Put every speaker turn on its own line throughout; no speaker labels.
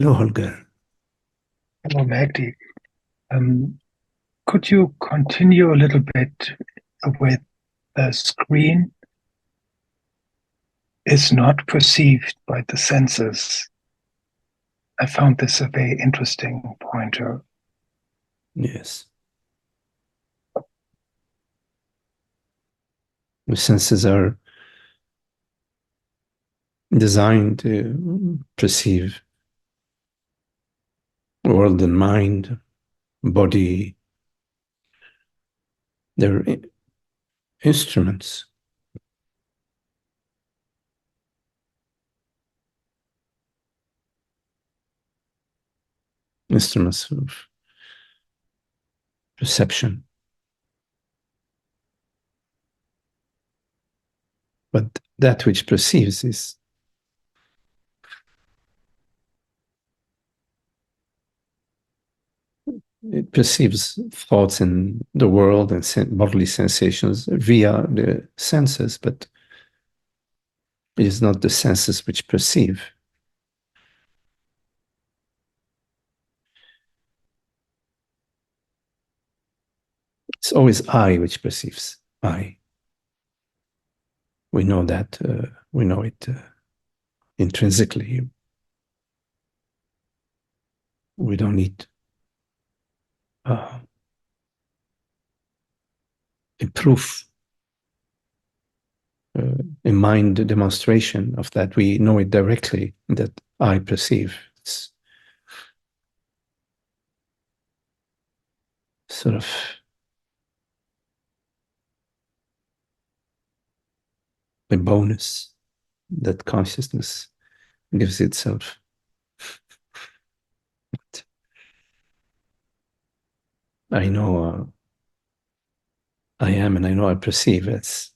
Hello, Holger.
Hello, Magdi. Could you continue a little bit with the screen is not perceived by the senses? I found this a very interesting pointer.
Yes. The senses are designed to perceive world and mind, body. They're instruments, instruments of perception. But that which perceives is it perceives thoughts in the world and bodily sensations via the senses, but it is not the senses which perceive. It's always I which perceives. I. We know that. We know it intrinsically. We don't need uh, a proof, a mind demonstration of that. We know it directly that I perceive. It's sort of a bonus that consciousness gives itself. I know I am and I know I perceive. It's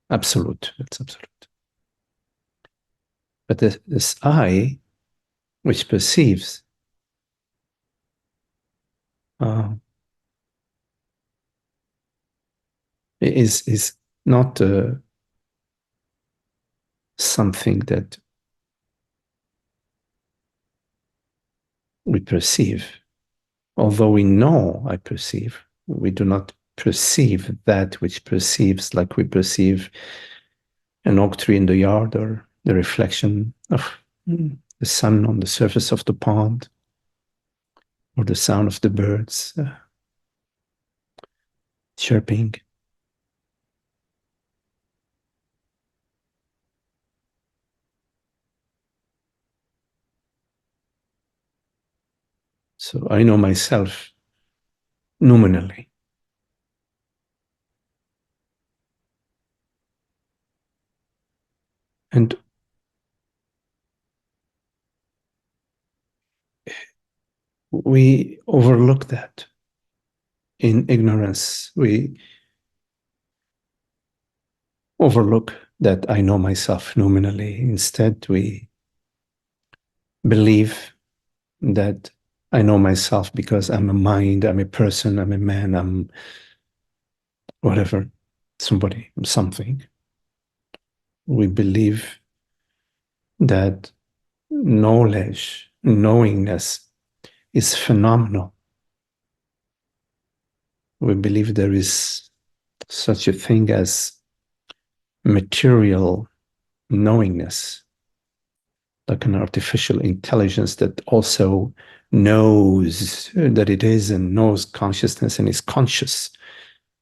absolute. It's absolute. But this I, which perceives, uh, is not something that we perceive. Although we know I perceive, we do not perceive that which perceives like we perceive an oak tree in the yard or the reflection of the sun on the surface of the pond or the sound of the birds chirping. So I know myself noumenally. And we overlook that in ignorance. We overlook that I know myself noumenally. Instead, we believe that I know myself because I'm a mind, I'm a person, I'm a man, I'm whatever, somebody, something. We believe that knowledge, knowingness is phenomenal. We believe there is such a thing as material knowingness, like an artificial intelligence that also knows that it is and knows consciousness and is conscious.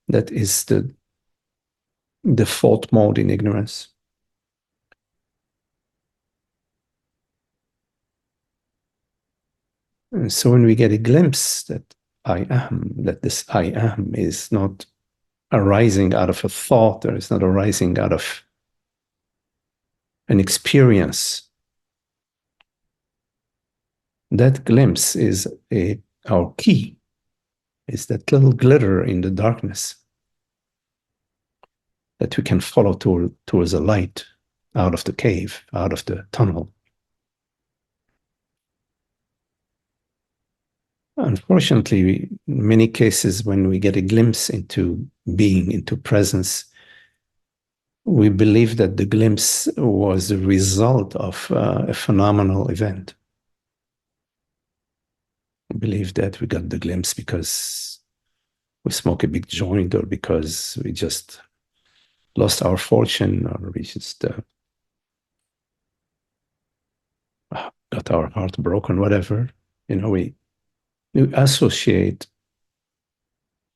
That is the default mode in ignorance. And so when we get a glimpse that I am, that this I am is not arising out of a thought or is not arising out of an experience, that glimpse is our key, is that little glitter in the darkness that we can follow towards a light out of the cave, out of the tunnel. Unfortunately, in many cases, when we get a glimpse into being, into presence, we believe that the glimpse was the result of a phenomenal event. We believe that we got the glimpse because we smoke a big joint, or because we just lost our fortune, or we just got our heart broken, whatever. We associate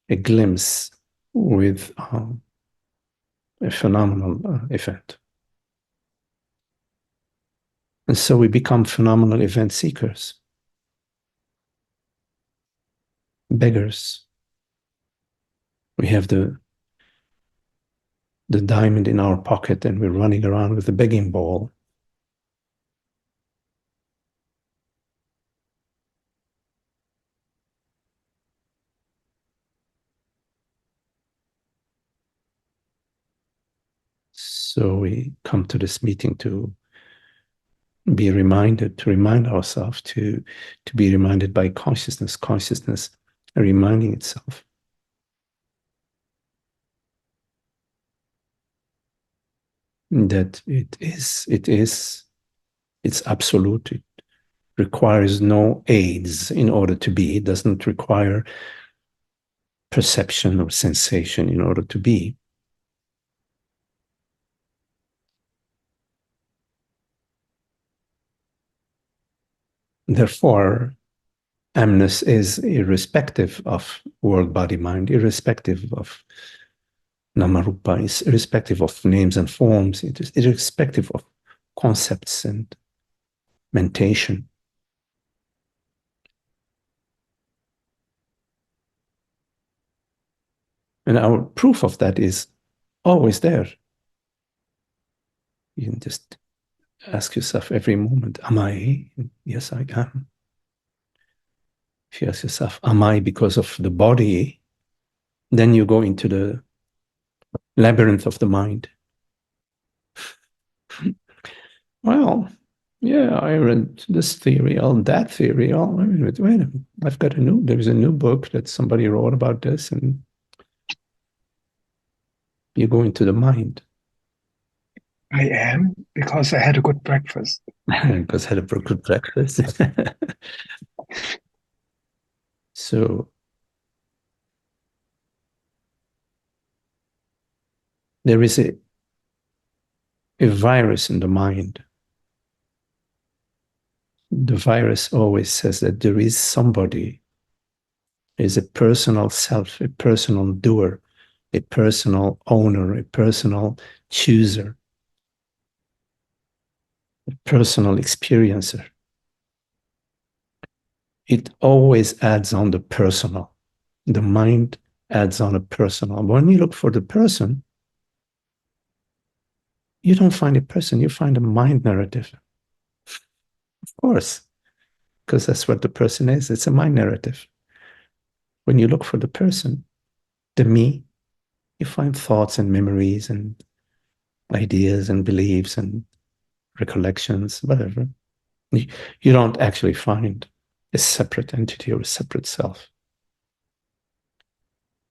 a glimpse with a phenomenal event. And so we become phenomenal event seekers, beggars. We have the diamond in our pocket and we're running around with a begging bowl. So we come to this meeting to be reminded, to remind ourselves, to be reminded by consciousness reminding itself that it's absolute. It requires no aids in order to be. It doesn't require perception or sensation in order to be. Therefore, amness is irrespective of world, body, mind, irrespective of namarupa, is irrespective of names and forms, it is irrespective of concepts and mentation. And our proof of that is always there. You can just ask yourself every moment, am I? Yes, I am. If you ask yourself, am I because of the body? Then you go into the labyrinth of the mind. Well, yeah, I read this theory, that theory. Oh, wait a minute. I've got there's a new book that somebody wrote about this, and you go into the mind.
I am because I had a good breakfast.
Because I had a good breakfast. So there is a virus in the mind. The virus always says that there is somebody, is a personal self, a personal doer, a personal owner, a personal chooser, a personal experiencer. It always adds on the personal. The mind adds on a personal. When you look for the person, you don't find a person, you find a mind narrative. Of course, because that's what the person is. It's a mind narrative. When you look for the person, the me, you find thoughts and memories and ideas and beliefs and recollections, whatever. You don't actually find a separate entity or a separate self.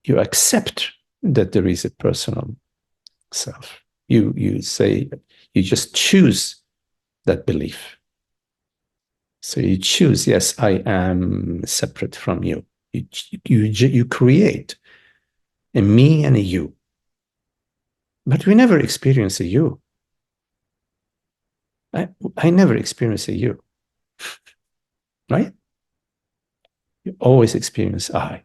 You accept that there is a personal self. You say, you just choose that belief. So you choose, yes, I am separate from you. You create a me and a you. But we never experience a you. I never experience a you, right? You always experience I.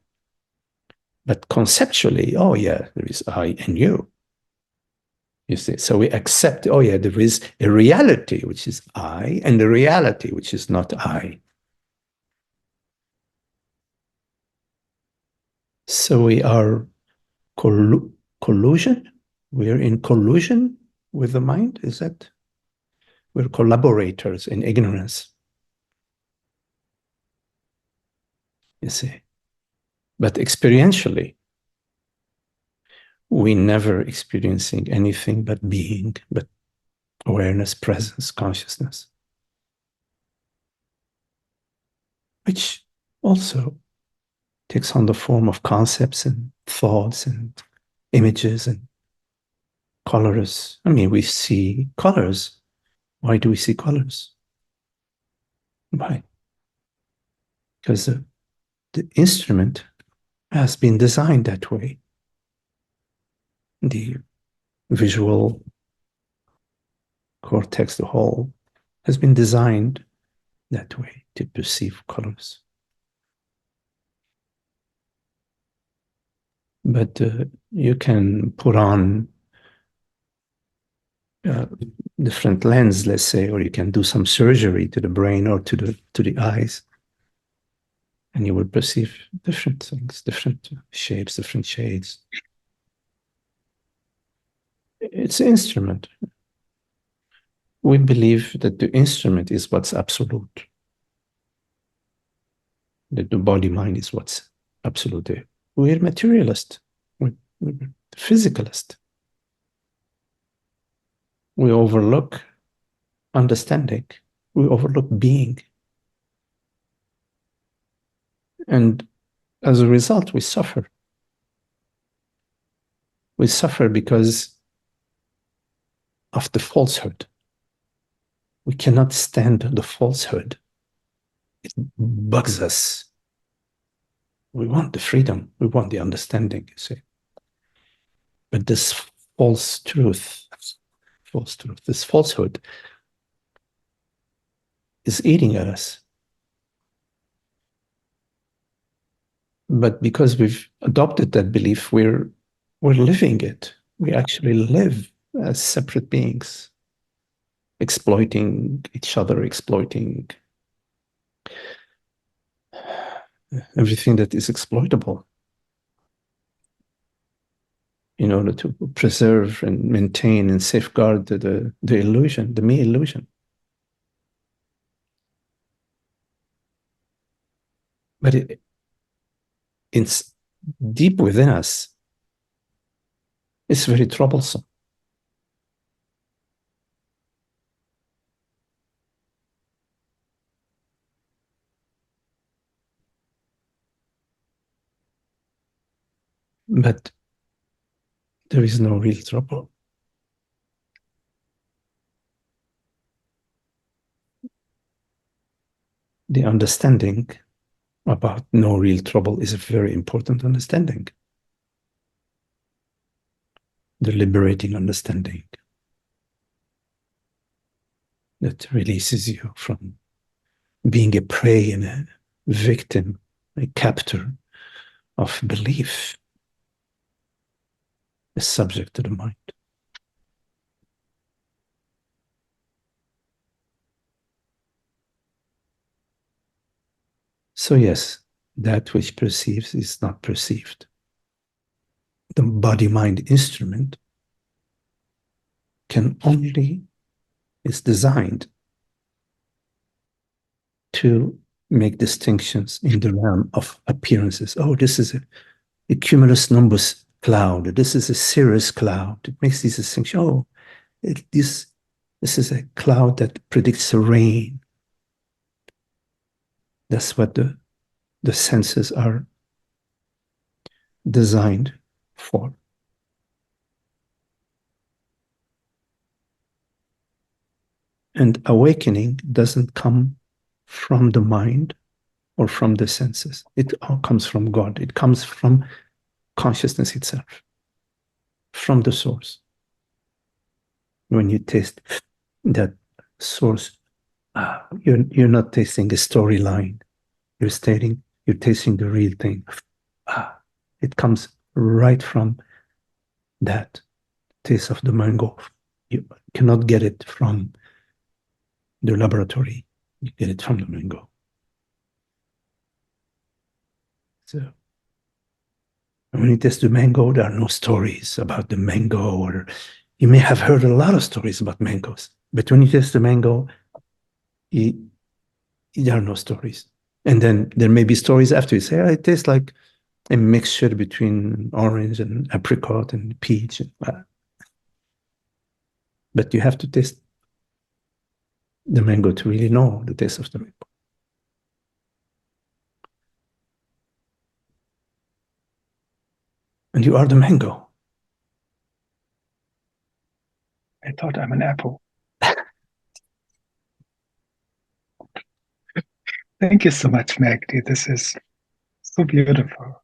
But conceptually, oh yeah, there is I and you. You see, so we accept, oh yeah, there is a reality which is I and a reality which is not I. So we are collusion. We're in collusion with the mind. Is that? We're collaborators in ignorance. You see. But experientially, we never experiencing anything but being, but awareness, presence, consciousness. Which also takes on the form of concepts and thoughts and images and colors. I mean, we see colors. Why do we see colors? Why? Because the instrument has been designed that way. The visual cortex, the whole, has been designed that way to perceive colors. But you can put on different lens, let's say, or you can do some surgery to the brain or to the eyes, and you will perceive different things, different shapes, different shades. It's an instrument. We believe that the instrument is what's absolute, that the body mind is what's absolute. We're materialist, we're physicalist. We overlook understanding, we overlook being. And as a result, we suffer. We suffer because of the falsehood. We cannot stand the falsehood. It bugs us. We want the freedom. We want the understanding, you see. But this false truth, this falsehood is eating at us. But because we've adopted that belief, we're living it. We actually live as separate beings, exploiting each other, exploiting everything that is exploitable in order to preserve and maintain and safeguard the illusion, the me illusion. But it's deep within us. It's very troublesome. But there is no real trouble. The understanding about no real trouble is a very important understanding. The liberating understanding that releases you from being a prey and a victim, a captor of belief, is subject to the mind. So yes, that which perceives is not perceived. The body-mind instrument is designed to make distinctions in the realm of appearances. Oh, this is a cumulus nimbus cloud. This is a cirrus cloud. It makes these distinctions. Oh, this is a cloud that predicts rain. That's what the senses are designed for. And awakening doesn't come from the mind or from the senses. It all comes from God. It comes from consciousness itself, from the source. When you taste that source, you're not tasting a storyline. You're tasting the real thing. It comes right from that taste of the mango. You cannot get it from the laboratory. You get it from the mango. So when you taste the mango, there are no stories about the mango, or you may have heard a lot of stories about mangoes, but when you taste the mango, there are no stories. And then there may be stories after you say, oh, it tastes like a mixture between orange and apricot and peach. But you have to taste the mango to really know the taste of the mango. And you are the mango.
I thought I'm an apple. Thank you so much, Magdi. This is so beautiful.